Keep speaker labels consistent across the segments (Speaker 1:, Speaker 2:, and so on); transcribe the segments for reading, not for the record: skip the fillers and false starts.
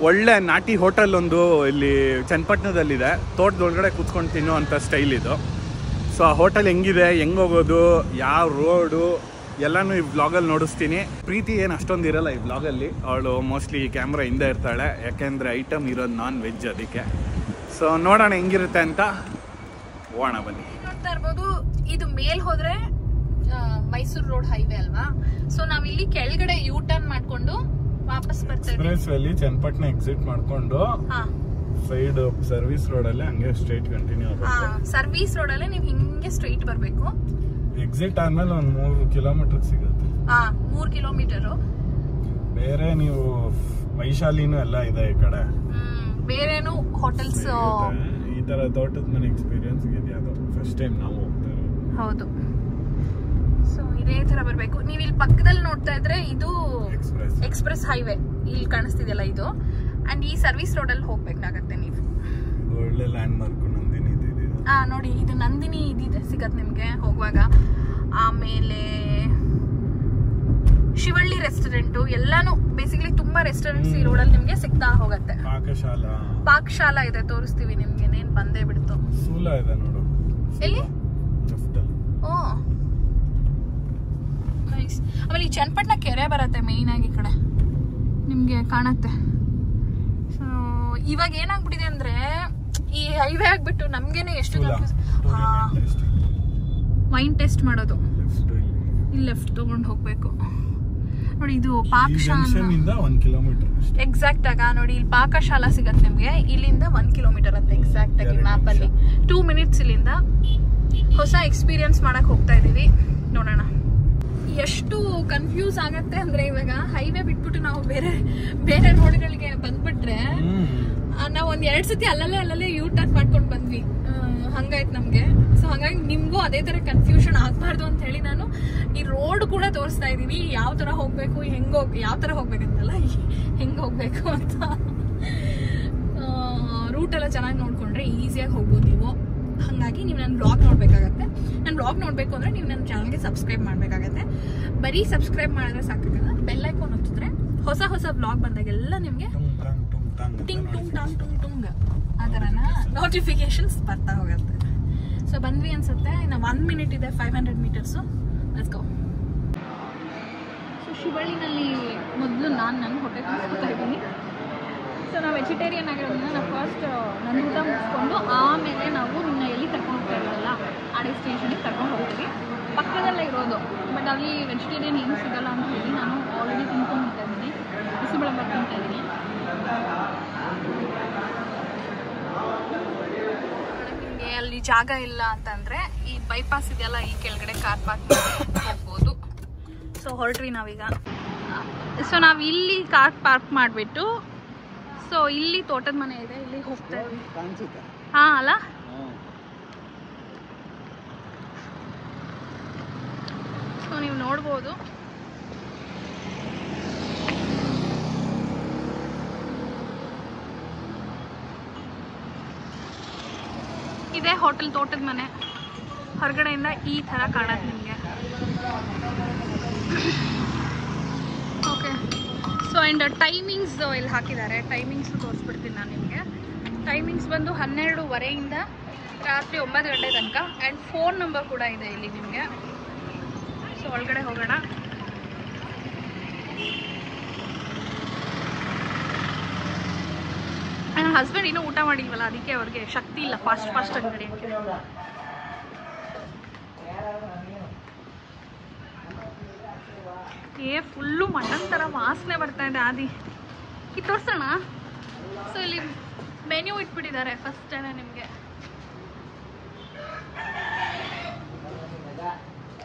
Speaker 1: ಒಳ್ಳೆ ನಾಟಿ ಹೋಟೆಲ್ ಒಂದು ಇಲ್ಲಿ ಚನ್ನಪಟ್ಟಣದಲ್ಲಿದೆ. ತೋಟದೊಳಗಡೆ ಕೂತ್ಕೊಂಡು ತಿನ್ನೋವಂಥ ಸ್ಟೈಲ್ ಇದು. ಸೊ ಆ ಹೋಟೆಲ್ ಹೆಂಗಿದೆ, ಹೆಂಗೆ ಹೋಗೋದು, ಯಾವ ರೋಡು ಎಲ್ಲನೂ ಈ ವ್ಲಾಗಲ್ಲಿ ನೋಡಿಸ್ತೀನಿ. ಪ್ರೀತಿ ಏನು ಅಷ್ಟೊಂದು ಇರಲ್ಲ ಈ ವ್ಲಾಗಲ್ಲಿ. ಅವಳು ಮೋಸ್ಟ್ಲಿ ಕ್ಯಾಮ್ರಾ ಹಿಂದೆ ಇರ್ತಾಳೆ, ಯಾಕೆಂದರೆ ಐಟಮ್ ಇರೋದು ನಾನ್ ವೆಜ್ ಅದಕ್ಕೆ. ಸೊ ನೋಡೋಣ ಹೆಂಗಿರುತ್ತೆ ಅಂತ. ಹೋಗೋಣ ಬನ್ನಿ.
Speaker 2: ನೋಡ್ತಾ ಇರ್ಬೋದು, ಇದು ಮೇಲ್ ಹೋದ್ರೆ ಮೈಸೂರು ರೋಡ್ ಹೈವೇ ಅಲ್ವಾ. ಸೊ ನಾವ್ ಇಲ್ಲಿ ಕೆಳಗಡೆ ಯೂ ಟರ್ನ್ ಮಾಡ್ಕೊಂಡು ವಾಪಸ್ ಬರ್ತೀವಿ.
Speaker 1: ಚನ್ನಪಟ್ಟಣ ಎಕ್ಸಿಟ್ ಮಾಡ್ಕೊಂಡು ಸೈಡ್ ಸರ್ವಿಸ್ ರೋಡ್ ಅಲ್ಲಿ ಹಂಗೆ ಸ್ಟ್ರೈಟ್ ಕಂಟಿನ್ಯೂ ಆಗುತ್ತೆ.
Speaker 2: ಸರ್ವಿಸ್ ರೋಡ್ ಅಲ್ಲಿ ನೀವು ಹಿಂಗೆ ಸ್ಟ್ರೈಟ್ ಬರ್ಬೇಕು.
Speaker 1: ಎಕ್ಸಿಟ್ ಆದ್ಮೇಲೆ ಒಂದು 3 ಕಿಲೋಮೀಟರ್ ಸಿಗುತ್ತೆ.
Speaker 2: 3 ಕಿಲೋಮೀಟರ್.
Speaker 1: ಬೇರೆ ನೀವು ವೈಶಾಲಿನೂ ಎಲ್ಲ ಇದೆ ಈ ಕಡೆ.
Speaker 2: ಬೇರೆನು ಹೋಟೆಲ್ಸ್
Speaker 1: ಈ ತರ ತೋಟದ ಮನೆ ಎಕ್ಸ್ಪೀರಿಯನ್ಸ್ ಇದೆ. ಅದು ಫಸ್ಟ್ ಟೈಮ್ ನಾವು ಹೋಗ್ತಾ ಇರೋದು.
Speaker 2: ಹೌದು. ಸೊ ಇದೇ ತರ ಬರ್ಬೇಕು. ನೀವು ಇಲ್ಲಿ ಪಕ್ಕದಲ್ಲಿ ನೋಡ್ತಾ ಇದ್ರೆ ಇದು ಎಕ್ಸ್ಪ್ರೆಸ್ ಹೈವೇ ಇಲ್ಲಿ ಕಾಣಿಸ್ತಿದೆಯಲ್ಲ ಇದು. ಅಂಡ್ ಈ ಸರ್ವಿಸ್ ರೋಡ್ ಅಲ್ಲಿ ಹೋಗ್ಬೇಕಾಗತ್ತೆ ನೀವು.
Speaker 1: ಒಳ್ಳೆ ಲ್ಯಾಂಡ್ ಮಾರ್ಕ್ ನಂದಿನಿ ಇದೆ.
Speaker 2: ನೋಡಿ ಇದು ನಂದಿನಿ ಇದಿದೆ ಸಿಗತ್ ನಿಮ್ಗೆ ಹೋಗುವಾಗ. ಆಮೇಲೆ ಶಿವಳ್ಳಿ ರೆಸ್ಟೋರೆಂಟ್ ಎಲ್ಲಾನು ಬೇಸಿಕಲಿ ತುಂಬಾ ರೆಸ್ಟೋರೆಂಟ್ಸ್ ಈ ರೋಡ್ ಅಲ್ಲಿ ನಿಮ್ಗೆ ಸಿಗ್ತಾ ಹೋಗತ್ತೆ. ಪಾಕಶಾಲಾ ಇದೆ, ತೋರಿಸ್ತೀವಿ ನಿಮ್ಗೆ. ನೇನ್ ಬಂದೇ ಬಿಡ್ತು.
Speaker 1: ಸೂಲ ಇದೆ ನೋಡು
Speaker 2: ಎಲ್ಲಿ. ಓ ನೈಸ್. ಆಮೇಲೆ ಈ ಚನ್ನಪಟ್ಟಣ ಕೆರೆ ಬರತ್ತೆ ಮೇಯ್ನ್ ಆಗಿ ಈ ಕಡೆ ನಿಮ್ಗೆ ಕಾಣತ್ತೆ. ಸೊ ಇವಾಗ ಏನಾಗ್ಬಿಟ್ಟಿದೆ ಅಂದ್ರೆ ಈ ಹೈವೇ ಆಗ್ಬಿಟ್ಟು ನಮ್ಗೇನೆ ಎಷ್ಟು ವೈನ್ ಟೆಸ್ಟ್ ಮಾಡೋದು. ಇಲ್ಲಿ ಲೆಫ್ಟ್ ತಗೊಂಡು ಹೋಗ್ಬೇಕು ನೋಡಿ. ಇದು ಪಾಕಶಾಲಾ
Speaker 1: 1 ಕಿಲೋಮೀಟರ್
Speaker 2: ಎಕ್ಸಾಕ್ಟ್ ಆಗ ನೋಡಿ. ಇಲ್ಲಿ ಪಾಕಶಾಲಾ ಸಿಗತ್ತೆ ನಿಮ್ಗೆ. ಇಲ್ಲಿಂದ 1 ಕಿಲೋಮೀಟರ್ ಅಂತ ಎಕ್ಸಾಕ್ಟ್ ಆಗಿ ಮ್ಯಾಪ್ ಅಲ್ಲಿ 2 ಮಿನಿಟ್ಸ್. ಇಲ್ಲಿಂದ ಹೊಸ ಎಕ್ಸ್ಪೀರಿಯನ್ಸ್ ಮಾಡಕ್ ಹೋಗ್ತಾ ಇದೀವಿ. ನೋಡೋಣ. ಎಷ್ಟು ಕನ್ಫ್ಯೂಸ್ ಆಗತ್ತೆ ಅಂದ್ರೆ ಇವಾಗ ಹೈವೇ ಬಿಟ್ಬಿಟ್ಟು ನಾವು ಬೇರೆ ಬೇರೆ ರೋಡ್ಗಳಿಗೆ ಬಂದ್ಬಿಟ್ರೆ ನಾವ್ ಒಂದ್ 2 ಸತಿ ಅಲ್ಲಲ್ಲೇ ಯೂ ಟರ್ನ್ ಮಾಡ್ಕೊಂಡ್ ಬಂದ್ವಿ. ಹಂಗಾಯ್ತು ನಮ್ಗೆ. ಸೊ ಹಂಗಾಗಿ ನಿಮ್ಗೂ ಅದೇ ತರ ಕನ್ಫ್ಯೂಷನ್ ಆಗ್ಬಾರ್ದು ಅಂತ ಹೇಳಿ ನಾನು ಈ ರೋಡ್ ಕೂಡ ತೋರಿಸ್ತಾ ಇದೀವಿ. ಯಾವ ತರ ಹೋಗ್ಬೇಕು, ಯಾವ ತರ ಹೋಗ್ಬೇಕಂತಲ್ಲ, ಹೆಂಗ್ ಹೋಗ್ಬೇಕು ಅಂತ. ರೂಟ್ ಎಲ್ಲ ಚೆನ್ನಾಗಿ ನೋಡ್ಕೊಂಡ್ರೆ ಈಸಿಯಾಗಿ ಹೋಗ್ಬೋದು ನೀವು. ಹಾಗಾಗಿ ನೀವು ನನ್ನ ಬ್ಲಾಗ್ ನೋಡ್ಬೇಕಾಗತ್ತೆ. ನನ್ನ ಬ್ಲಾಗ್ ನೋಡ್ಬೇಕು ಅಂದ್ರೆ ನೀವು ನನ್ನ ಚಾನಲ್ಗೆ ಸಬ್ಸ್ಕ್ರೈಬ್ ಮಾಡ್ಬೇಕಾಗತ್ತೆ. ಬರೀ ಸಬ್ಸ್ಕ್ರೈಬ್ ಮಾಡಿದ್ರೆ ಸಾಕಾಗಲ್ಲ. ಬೆಲ್ ಐಕಾನ್ ಒತ್ತಿದ್ರೆ ಹೊಸ ಬ್ಲಾಗ್ ಬಂದಾಗೆಲ್ಲ ನಿಮ್ಗೆ ಟಿಂಗ್ ಟುಂಗ್ ಟಾಂಗ್ ಟುಂಗ್ ಟುಂಗ್ ಆ ಥರನ ನೋಟಿಫಿಕೇಶನ್ಸ್ ಬರ್ತಾ ಹೋಗುತ್ತೆ. ಸೊ ಬಂದ್ವಿ ಅನ್ಸುತ್ತೆ. ಇನ್ನು 1 ಮಿನಿಟ್ ಇದೆ, 500 ಮೀಟರ್ಸು. Let's go. ಸೊ ಶಿವಳ್ಳಿನಲ್ಲಿ ಮೊದಲು ನಾನು ಹೊಟ್ಟೆ ತುಂಬಿಸ್ಕೊತಾ ಇದ್ದೀನಿ. ಸೊ ನಾವು ವೆಜಿಟೇರಿಯನ್ ಆಗಿರೋದ್ರಿಂದ ನಾವು ಫಸ್ಟ್ ನನ್ನ ಊಟ ಮುಗಿಸ್ಕೊಂಡು ಆಮೇಲೆ ನಾವು ನಿನ್ನ ಎಲ್ಲಿ ಕರ್ಕೊಂಡು ಹೋಗ್ತಾ ಇರೋಲ್ಲ ಆ ಡೆಸ್ಟಿನೇಷನಿಗೆ ಕರ್ಕೊಂಡು ಹೋಗ್ತೀವಿ. ಪಕ್ಕದಲ್ಲೇ ಇರೋದು. ಬಟ್ ಅಲ್ಲಿ ವೆಜಿಟೇರಿಯನ್ ಏನು ಸಿಗೋಲ್ಲ ಅಂತ ಹೇಳಿ ನಾನು ಆಲ್ರೆಡಿ ತಿನ್ಕೊಂಡ್ಬಿಡ್ತಾ ಇದ್ದೀನಿ. ಬಿಸಿಬೇಳೆಬಾತ್ ತಿಂತಾ ಇದ್ದೀನಿ. ನಿಮಗೆ ಅಲ್ಲಿ ಜಾಗ ಇಲ್ಲ ಅಂತಂದರೆ ಈ ಬೈಪಾಸ್ ಇದೆಯಲ್ಲ, ಈ ಕೆಳಗಡೆ ಕಾರ್ ಪಾರ್ಕ್ ಹೋಗ್ಬೋದು. ಸೊ ಹೊರಟ್ವಿ ನಾವೀಗ. ಸೊ ನಾವು ಇಲ್ಲಿ ಕಾರ್ ಪಾರ್ಕ್ ಮಾಡಿಬಿಟ್ಟು ಸೊ ಇಲ್ಲಿ ತೋಟದ ಮನೆ ಇದೆ, ಇಲ್ಲಿ ಹೋಗ್ತಾ ಇದ್ವಿ. ಹಾಂ ಅಲ್ಲ. ಸೊ ನೀವು ನೋಡ್ಬೋದು. ಇದೇ ಹೋಟೆಲ್ ತೋಟದ ಮನೆ. ಹೊರಗಡೆಯಿಂದ ಈ ಥರ ಕಾಣತ್ತೆ ನಿಮಗೆ. ಓಕೆ. ಸೊ ಆ್ಯಂಡ್ ಟೈಮಿಂಗ್ಸ್ ಇಲ್ಲಿ ಹಾಕಿದ್ದಾರೆ. ಟೈಮಿಂಗ್ಸ್ ತೋರಿಸ್ಬಿಡ್ತೀನಿ ನಾನು ನಿಮಗೆ. ಟೈಮಿಂಗ್ಸ್ ಬಂದು 12:30 ರಾತ್ರಿ 9 ಗಂಟೆ ತನಕ. ಆ್ಯಂಡ್ ಫೋನ್ ನಂಬರ್ ಕೂಡ ಇದೆ ಇಲ್ಲಿ ನಿಮಗೆ. ಸೊ ಒಳಗಡೆ ಹೋಗೋಣ. ನನ್ನ ಹಸ್ಬೆಂಡ್ ಇನ್ನೂ ಊಟ ಮಾಡಿಲ್ವಲ್ಲ, ಅದಕ್ಕೆ ಅವ್ರಿಗೆ ಶಕ್ತಿ ಇಲ್ಲ ಫಾಸ್ಟ್ ಆಗಿ ನಡೆಯೋಕ್ಕೆ. ಫುಲ್ಲು ಮಟನ್ ಥರ ವಾಸನೆ ಬರ್ತಾ ಇದೆ. ಆದಿ ಇದು ತೋರಿಸೋಣ. ಸೊ ಇಲ್ಲಿ ಮೆನ್ಯೂ ಇಟ್ಬಿಟ್ಟಿದ್ದಾರೆ ಫಸ್ಟೇನೆ ನಿಮಗೆ.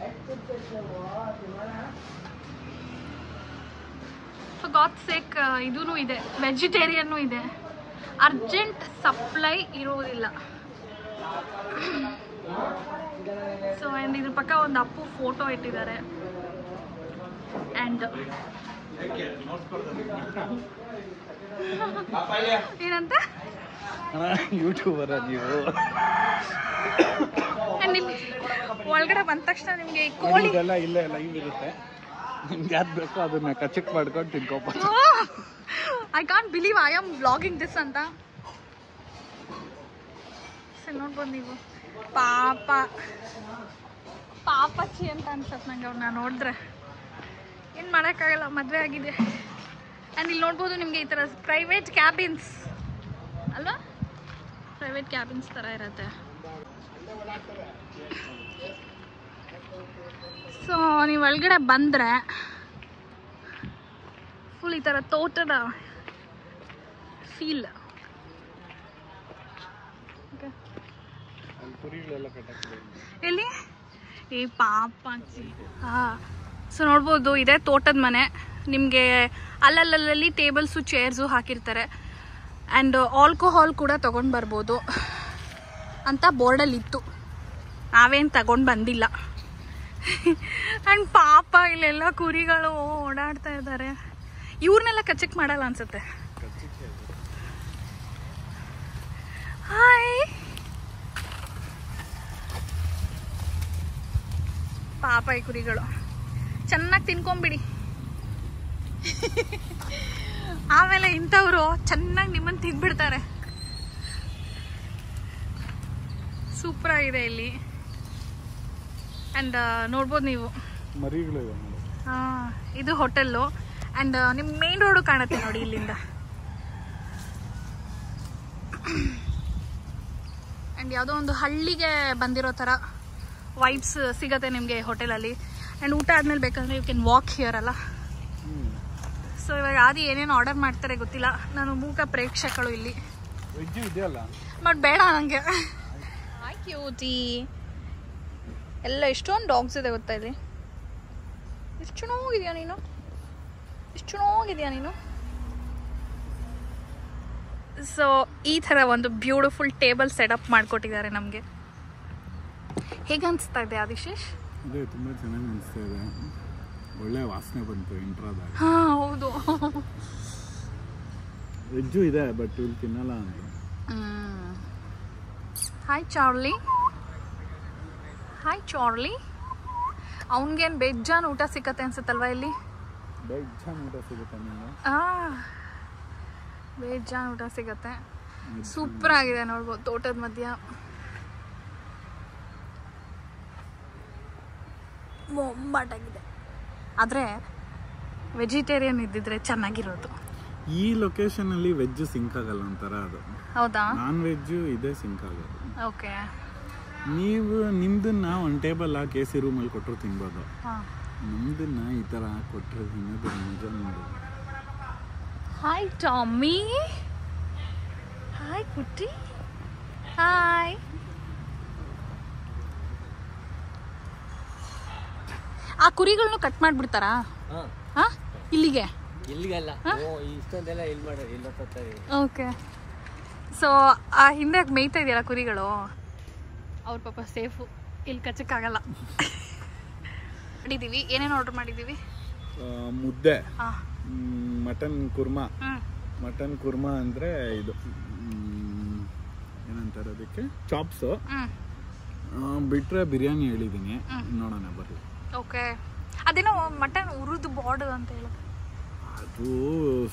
Speaker 2: ಫಾರ್ ಗಾಡ್ ಸೇಕ್ ಇದೂ ಇದೆ, ವೆಜಿಟೇರಿಯನ್ನೂ ಇದೆ. ಅರ್ಜೆಂಟ್ ಸಪ್ಲೈ ಇರೋದಿಲ್ಲ. ಸೊ ಆ್ಯಂಡ್ ಇದ್ರ ಪಕ್ಕ ಒಂದು ಅಪ್ಪು ಫೋಟೋ ಇಟ್ಟಿದ್ದಾರೆ. ಆ್ಯಂಡ್ ಏನಂತ
Speaker 1: ಯೂಟ್ಯೂಬರ್ ನೀವು
Speaker 2: ಒಳಗಡೆ ಬಂದ ತಕ್ಷಣ ನಿಮಗೆ ಕೋಳಿ
Speaker 1: ಎಲ್ಲ ಇಲ್ಲೇ ಲೈವ್ ಇರುತ್ತೆ. ನಿಮ್ಗೆ ಯಾವ್ದು ಬೇಕೋ ಅದನ್ನ ಕಚಕ್ ಮಾಡ್ಕೊಂಡು ತಿನ್ಕೋಬೋದು.
Speaker 2: I can't believe I am vlogging this ಅಂತ. ಸರಿ ನೋಡ್ಬೋದು ನೀವು. ಪಾಪಚ್ಚಿ ಅಂತ ಅನ್ಸತ್ತೆ ನಂಗೆ ಅವ್ರನ್ನ ನೋಡಿದ್ರೆ. ಏನು ಮಾಡೋಕ್ಕಾಗಲ್ಲ, ಮದುವೆ ಆಗಿದೆ. ಆ್ಯಂಡ್ ಇಲ್ಲಿ ನೋಡ್ಬೋದು ನಿಮಗೆ ಈ ಥರ ಪ್ರೈವೇಟ್ ಕ್ಯಾಬಿನ್ಸ್ ಅಲ್ವಾ, ಪ್ರೈವೇಟ್ ಕ್ಯಾಬಿನ್ಸ್ ಥರ ಇರುತ್ತೆ. ಸೊ ನೀವು ಒಳಗಡೆ ಬಂದರೆ ಫುಲ್ ಈ ಥರ ತೋಟದ ಫೀಲ್. ಎಲ್ಲಿ ಈ ಪಾಪಾಚಿ. ಹಾಂ, ಸೊ ನೋಡ್ಬೋದು ಇದೆ ತೋಟದ ಮನೆ. ನಿಮಗೆ ಅಲ್ಲಲ್ಲಿ ಟೇಬಲ್ಸು ಚೇರ್ಸು ಹಾಕಿರ್ತಾರೆ. ಆ್ಯಂಡ್ ಆಲ್ಕೋಹಾಲ್ ಕೂಡ ತೊಗೊಂಡು ಬರ್ಬೋದು ಅಂತ ಬೋರ್ಡಲ್ಲಿ ಇತ್ತು. ನಾವೇನು ತಗೊಂಡು ಬಂದಿಲ್ಲ. ಆ್ಯಂಡ್ ಪಾಪ ಇಲ್ಲೆಲ್ಲ ಕುರಿಗಳು ಓಡಾಡ್ತಾ ಇದ್ದಾರೆ. ಇವ್ರನ್ನೆಲ್ಲ ಕಚ್ಚಕ್ ಮಾಡಲ್ಲ ಅನ್ಸುತ್ತೆ. ಹಾಯ್, ಪಾಪ ಈ ಕುರಿಗಳು ಚೆನ್ನಾಗಿ ತಿನ್ಕೊಂಬಿಡಿ. ಆಮೇಲೆ ಇಂಥವ್ರು ಚೆನ್ನಾಗಿ ನಿಮ್ಮನ್ನು ತಿಂದ್ಬಿಡ್ತಾರೆ. ಸೂಪರ್ ಆಗಿದೆ ಇಲ್ಲಿ. ಆ್ಯಂಡ್ ನೋಡ್ಬೋದು ನೀವು
Speaker 1: ಮರಿಗಳಿವೆ.
Speaker 2: ಹಾಂ, ಇದು ಹೋಟೆಲ್ಲು. ಆ್ಯಂಡ್ ನಿಮ್ಗೆ ಮೇನ್ ರೋಡು ಕಾಣುತ್ತೆ ನೋಡಿ ಇಲ್ಲಿಂದ. ಆ್ಯಂಡ್ ಯಾವುದೋ ಒಂದು ಹಳ್ಳಿಗೆ ಬಂದಿರೋ ಥರ ವೈಬ್ಸ್ ಸಿಗುತ್ತೆ ನಿಮಗೆ ಹೋಟೆಲಲ್ಲಿ. ಆ್ಯಂಡ್ ಊಟ ಆದಮೇಲೆ ಬೇಕಂದರೆ ಯು ಕ್ಯಾನ್ ವಾಕ್ ಹಿಯರ್ ಅಲ್ಲ. ಸೊ ಇವಾಗ ಆದಿ ಏನೇನು ಆರ್ಡರ್ ಮಾಡ್ತಾರೆ ಗೊತ್ತಿಲ್ಲ. ನಾನು ಮೂಕ ಪ್ರೇಕ್ಷಕಳು ಇಲ್ಲಿ. ಬಟ್ ಬೇಡ ನನಗೆ. Hi cutie. ಎಲ್ಲ ಎಷ್ಟೊಂದು ಡಾಗ್ಸ್ ಇದೆ ಗೊತ್ತಾ ಇಲ್ಲಿ. ಎಷ್ಟು ಚೆನ್ನಾಗಿದೆಯಾ ನೀನು, ಎಷ್ಟು ಚೆನ್ನಾಗಿದೆಯಾ ನೀನು. ಸೊ ಈ ಥರ ಒಂದು ಬ್ಯೂಟಿಫುಲ್ ಟೇಬಲ್ ಸೆಟಪ್ ಮಾಡಿಕೊಟ್ಟಿದ್ದಾರೆ ನಮಗೆ. ಹೇಗೆ ಅನಿಸ್ತಾ ಇದೆ ಆದಿಶೇಷ್?
Speaker 1: ಅದೇ ತುಂಬ ಚೆನ್ನಾಗಿ ಅನಿಸ್ತಾ ಇದೆ. ಒಳ್ಳೆ ವಾಸನೆ ಬಂತು ಇಂಟ್ರಾದಾಗ.
Speaker 2: ಹಾಂ ಹೌದು.
Speaker 1: ವೆಜ್ಜು ಇದೆ ಬಟ್ ಇಲ್ಲಿ ತಿನ್ನಲ್ಲ ಅಂತ.
Speaker 2: Hi Charlie. Hi Charlie. ಅವನಿಗೇನು ಬೇಜಾನ್ ಊಟ ಸಿಕ್ಕತ್ತೆ ಅನ್ಸುತ್ತಲ್ವಾ ಇಲ್ಲಿ.
Speaker 1: ಬೇಜಾನ್ ಊಟ ಸಿಗುತ್ತೆ ನಿಮಗೆ.
Speaker 2: ಬೇಜಾನ್ ಊಟ ಸಿಗತ್ತೆ. ಸೂಪರ್ ಆಗಿದೆ ನೋಡ್ಬೋದು ತೋಟದ ಮಧ್ಯ. ಮೊಮ್ಮಟಾಗಿದೆ. ಆದರೆ ವೆಜಿಟೇರಿಯನ್ ಇದ್ದಿದ್ರೆ ಚೆನ್ನಾಗಿರೋದು.
Speaker 1: ಈ ಲೊಕೇಶನ್ ಅಲ್ಲಿ ವೆಜ್ ಸಿಂಕ್ ಆಗಲ್ಲ ಒಂಥರ ಅದು.
Speaker 2: ಹೌದಾ?
Speaker 1: ನಾನ್ ವೆಜ್ ಇದೆ ಸಿಂಕ್ ಆಗೋದು.
Speaker 2: ಓಕೆ.
Speaker 1: ನೀವು ನಿಮ್ದನ್ನ ಒಂದು ಟೇಬಲ್ ಹಾಕಿ AC ರೂಮಲ್ಲಿ ಕೊಟ್ಟರು ತಿನ್ಬೋದು. ನಮ್ದನ್ನ ಈ ಥರ ಕೊಟ್ಟರೆ ತಿನ್ನೋದು ನಿಜ ನೋಡೋದು.
Speaker 2: Hi Tommy. ಹಾಯ್ ಕುಟ್ಟಿ. ಹಾಯ್. ಆ ಕುರಿಗಳನ್ನು ಕಟ್ ಮಾಡಿಬಿಡ್ತಾರಾ? ಹಾಂ, ಇಲ್ಲಿಗೆ
Speaker 3: ಇಲ್ಲಿಗೆಲ್ಲ ಇಷ್ಟೊಂದೆಲ್ಲ ಇಲ್ಲಿ ಮಾಡೋದು ಇಲ್ಲ.
Speaker 2: ಓಕೆ. ಸೊ ಆ ಹಿಂದೆ ಮೇಯ್ತಾ ಇದೆಯಲ್ಲ ಕುರಿಗಳು, ಅವ್ರ ಪಾಪ ಸೇಫು, ಇಲ್ಲಿ ಕಚ್ಚಕ್ಕಾಗಲ್ಲ. ಮಾಡಿದ್ದೀವಿ. ಏನೇನು ಆರ್ಡರ್ ಮಾಡಿದ್ದೀವಿ?
Speaker 1: ಮುದ್ದೆ, ಮಟನ್ ಕುರ್ಮಾ. ಮಟನ್ ಕುರ್ಮಾ ಅಂದರೆ ಇದು ಏನಂತಾರೆ ಅದಕ್ಕೆ, ಚಾಪ್ಸು. ಬಿಟ್ಟರೆ ಬಿರಿಯಾನಿ ಹೇಳಿದ್ದೀನಿ, ನೋಡೋಣ ಬರ್ರಿ.
Speaker 2: ಓಕೆ. ಅದೇನೋ ಮಟನ್ ಉರಿದು ಬಾರ್ಡ್ ಅಂತ ಹೇಳೋದು,
Speaker 1: ಅದು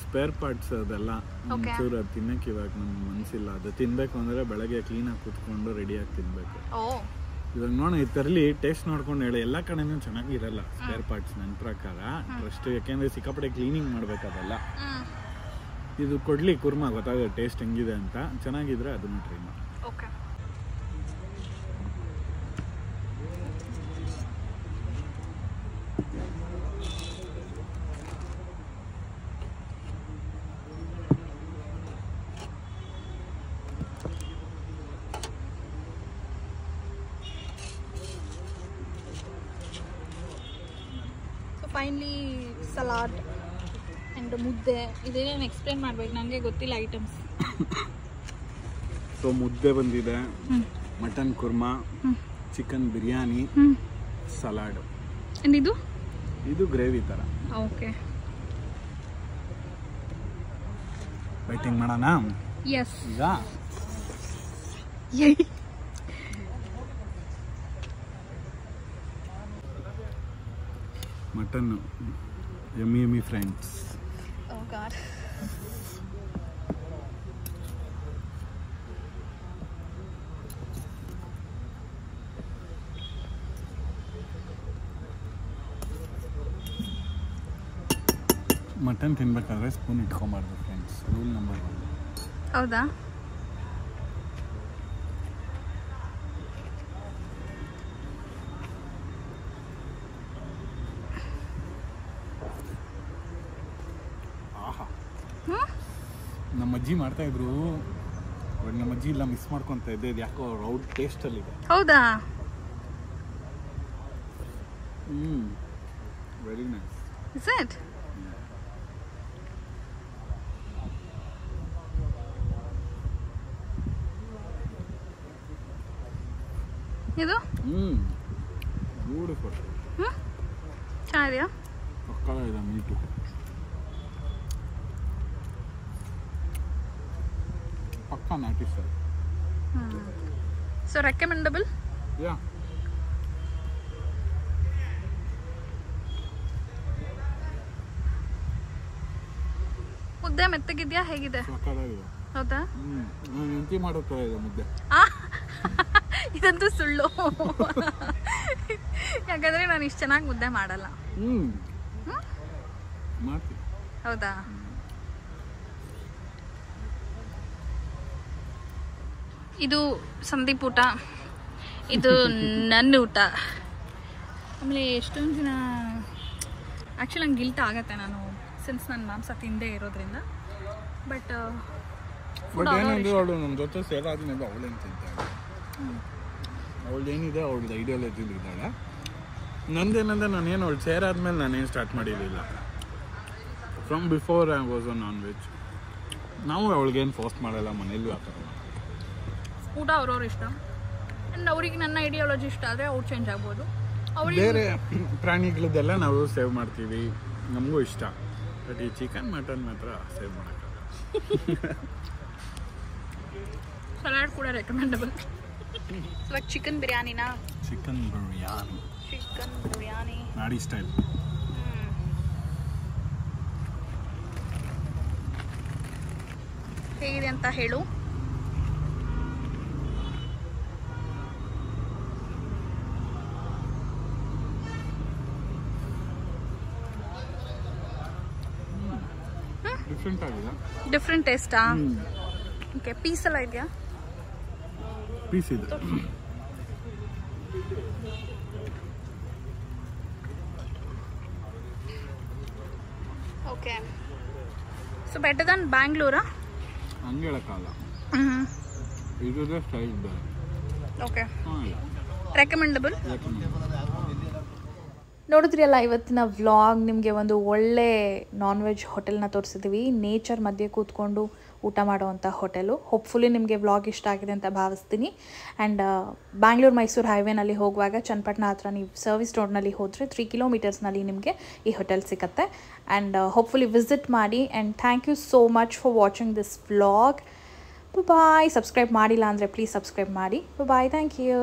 Speaker 1: ಸ್ಪೇರ್ ಪಾರ್ಟ್ಸ್ ಅದೆಲ್ಲ. ಒಂಚೂರು ಅದು ತಿನ್ನಕ್ಕೆ ಇವಾಗ ನಮ್ಗೆ ಮನಸ್ಸಿಲ್ಲ. ಅದು ತಿನ್ನಬೇಕು ಅಂದರೆ ಬೆಳಗ್ಗೆ ಕ್ಲೀನಾಗಿ ಕೂತ್ಕೊಂಡು ರೆಡಿಯಾಗಿ ತಿನ್ನಬೇಕು. ಇವಾಗ ನೋಡೋಣ ಈ ತರಲಿ ಟೇಸ್ಟ್ ನೋಡ್ಕೊಂಡು ಹೇಳಿ. ಎಲ್ಲ ಕಡೆನೂ ಚೆನ್ನಾಗಿರಲ್ಲ ಸ್ಪೇರ್ ಪಾರ್ಟ್ಸ್ ನನ್ನ ಪ್ರಕಾರ. ಟ್ರಸ್ಟ್, ಯಾಕೆಂದರೆ ಸಿಕ್ಕಾಪಟ್ಟೆ ಕ್ಲೀನಿಂಗ್ ಮಾಡ್ಬೇಕು ಅದೆಲ್ಲ. ಇದು ಕೊಡ್ಲಿ ಕುರ್ಮಾ, ಗೊತ್ತಾಗುತ್ತೆ ಟೇಸ್ಟ್ ಹೆಂಗಿದೆ ಅಂತ. ಚೆನ್ನಾಗಿದ್ರೆ ಅದನ್ನು ಟ್ರೈ ಮಾಡಿ.
Speaker 2: ಓಕೆ. ಫೈನಲಿ ಸಲಾಡ್ ಆ್ಯಂಡ್ ಮುದ್ದೆ. ಇದೇನೇನು ಎಕ್ಸ್ಪ್ಲೇನ್ ಮಾಡ್ಬೇಕು, ನನಗೆ ಗೊತ್ತಿಲ್ಲ ಐಟಮ್ಸ್.
Speaker 1: ಸೊ ಮುದ್ದೆ ಬಂದಿದೆ, mutton kurma, chicken biryani, salad.
Speaker 2: ಇದು
Speaker 1: ಇದು ಗ್ರೇವಿ ಥರ.
Speaker 2: ಓಕೆ.
Speaker 1: ವೈಟಿಂಗ್ ಮಾಡೋಣ.
Speaker 2: ಎಸ್.
Speaker 1: ಈಗ mutton, yummy yummy friends.
Speaker 2: Oh God.
Speaker 1: Mutton ತಿನ್ಬೇಕಾದ್ರೆ ಸ್ಪೂನ್ ಇಟ್ಕೊಂಬಾರ್ದು ಫ್ರೆಂಡ್ಸ್, ರೂಲ್ ನಂಬರ್ 1.
Speaker 2: ಹೌದಾ?
Speaker 1: ಆಹಾ, ನಮ್ಮ ಅಜ್ಜಿ ಮಾಡ್ತಾ ಇದ್ರು, ಬಟ್ ನಮ್ಮ ಅಜ್ಜಿ ಇಲ್ಲ, ಮಿಸ್ ಮಾಡ್ಕೊತಾ ಇದ್ದೆ. ಇದು ಯಾಕೋ ರೌಡ್ ಟೇಸ್ಟಲ್ಲಿದೆ.
Speaker 2: ಹೌದಾ?
Speaker 1: Very nice.
Speaker 2: Is it? ಇದು
Speaker 1: ಬ್ಯೂಟಿಫುಲ್.
Speaker 2: ಚೆನ್ನಾಗಿದೆಯಾ?
Speaker 1: ಪಕ್ಕದ ಇದೆ ಮೀಟು. ಪಕ್ಕ ನಾಟಿ ಸರ್.
Speaker 2: So recommendable?
Speaker 1: ಯಾ.
Speaker 2: ಮುದ್ದೆ ಮೆತ್ತಗಿದ್ಯಾ, ಹೇಗಿದೆ?
Speaker 1: ಪಕ್ಕದಾಗಿದೆ.
Speaker 2: ಹೌದಾ?
Speaker 1: ನಾನು ಎಂತಿ ಮಾಡೋ ಥರ ಇದೆ ಮುದ್ದೆ.
Speaker 2: ಇದಂತೂ ಸುಳ್ಳು. ಯಾಕಂದ್ರೆ ನಾನು ಇಷ್ಟು ಚೆನ್ನಾಗಿ ಮುದ್ದೆ ಮಾಡಲ್ಲ.
Speaker 1: ಮಾಡ್ತೀನಿ.
Speaker 2: ಹೌದಾ? ಇದು ಸಂದೀಪ್ ಊಟ, ಇದು ನನ್ನ ಊಟ. ಆಮೇಲೆ ಎಷ್ಟೊಂದು ದಿನ ಆ್ಯಕ್ಚುಲಿ ನಂಗೆ ಗಿಲ್ಟ್ ಆಗತ್ತೆ, ನಾನು ಸಿನ್ಸ್ ನನ್ನ ಮಾಂಸ ತಿಂದೇ ಇರೋದ್ರಿಂದ. ಬಟ್
Speaker 1: ಏನಂದ್ರೆ ಅವಳು ನನ್ನ ಜೊತೆ ಸೇರಾದ್ಮೇಲೆ ಅವಳೇನು ತಿಂತಾಳೆ, ಅವಳೇನಿದೆ ಅವಳದ್ದು ಐಡಿಯಾಲಜಿ ಇದ್ದಾಳೆ. ನಂದೇನಂದ್ರೆ ನಾನೇನು ಅವಳು ಸೇರಾದ್ಮೇಲೆ ನಾನೇನು ಸ್ಟಾರ್ಟ್ ಮಾಡಿರಲಿಲ್ಲ. From before I was a non veg. ನಾವು ಅವಳಿಗೇನು ಫೋರ್ಸ್ ಮಾಡಲ್ಲ, ಮನೇಲಿ ಆ ಥರ.
Speaker 2: ಊಟ ಅವ್ರವ್ರ ಇಷ್ಟ. ಆ್ಯಂಡ್ ಅವ್ರಿಗೆ ನನ್ನ ಐಡಿಯಾಲಜಿ ಇಷ್ಟ ಆದರೆ ಅವ್ರು ಚೇಂಜ್ ಆಗ್ಬೋದು.
Speaker 1: ಬೇರೆ ಪ್ರಾಣಿಗಳದ್ದೆಲ್ಲ ನಾವು ಸೇವ್ ಮಾಡ್ತೀವಿ, ನಮಗೂ ಇಷ್ಟ. ಬಟ್ ಈ ಚಿಕನ್ ಮಟನ್ ಮಾತ್ರ ಸೇವ್ ಮಾಡೋಕ್ಕಾಗಲ್ಲ.
Speaker 2: ಸಲಾಡ್ ಕೂಡ ರೆಕಮೆಂಡಬಲ್. ಇವಾಗ ಚಿಕನ್ ಬಿರಿಯಾನಿನಾ?
Speaker 1: ಚಿಕನ್ ಬಿರಿಯಾನಿ ನಾಡಿ ಸ್ಟೈಲ್.
Speaker 2: ಹೇಗಿದೆ ಅಂತ ಹೇಳು.
Speaker 1: ಡಿಫ್ರೆಂಟ್ ಆಗಿದೆ.
Speaker 2: ಡಿಫ್ರೆಂಟ್ ಟೇಸ್ಟಾ? ಓಕೆ. ಪೀಸ್ ಎಲ್ಲ ಇದೆಯಾ?
Speaker 1: ಪೀಸ್ ಇದೆ.
Speaker 2: ಓಕೆ. ಸೊ ಬೆಟರ್ ದನ್ ಬ್ಯಾಂಗ್ಳೂರಾ?
Speaker 1: ಹಂಗೆ ಹೇಳೋಕ್ಕಾಗಲ್ಲ, ಇದೇ ಸ್ಟೈಲ್ ಇದೆ.
Speaker 2: ಓಕೆ.
Speaker 1: ಹಾಂ,
Speaker 2: ರೆಕಮೆಂಡಬಲ್.
Speaker 4: ನೋಡಿದ್ರಿ ಅಲ್ಲ ಇವತ್ತಿನ ವ್ಲಾಗ್. ನಿಮಗೆ ಒಂದು ಒಳ್ಳೆ ನಾನ್ ವೆಜ್ ಹೋಟೆಲ್ನ ತೋರಿಸಿದ್ದೀವಿ, ನೇಚರ್ ಮಧ್ಯೆ ಕೂತ್ಕೊಂಡು ಊಟ ಮಾಡುವಂಥ ಹೋಟೆಲು. ಹೋಪ್ಫುಲಿ ನಿಮಗೆ ವ್ಲಾಗ್ ಇಷ್ಟ ಆಗಿದೆ ಅಂತ ಭಾವಿಸ್ತೀನಿ. ಆ್ಯಂಡ್ ಬ್ಯಾಂಗ್ಳೂರು ಮೈಸೂರು ಹೈವೇನಲ್ಲಿ ಹೋಗುವಾಗ ಚನ್ನಪಟ್ಟಣ ಹತ್ರ ನೀವು ಸರ್ವಿಸ್ ರೋಡ್ನಲ್ಲಿ ಹೋದರೆ 3 ಕಿಲೋಮೀಟರ್ಸ್ನಲ್ಲಿ ನಿಮಗೆ ಈ ಹೋಟೆಲ್ ಸಿಗುತ್ತೆ. ಆ್ಯಂಡ್ ಹೋಪ್ಫುಲಿ ವಿಸಿಟ್ ಮಾಡಿ. And thank you so much for watching this vlog. Bye. Subscribe ಮಾಡಿಲ್ಲ ಅಂದರೆ ಪ್ಲೀಸ್ ಸಬ್ಸ್ಕ್ರೈಬ್ ಮಾಡಿ. ಬಾಯ್. Thank you.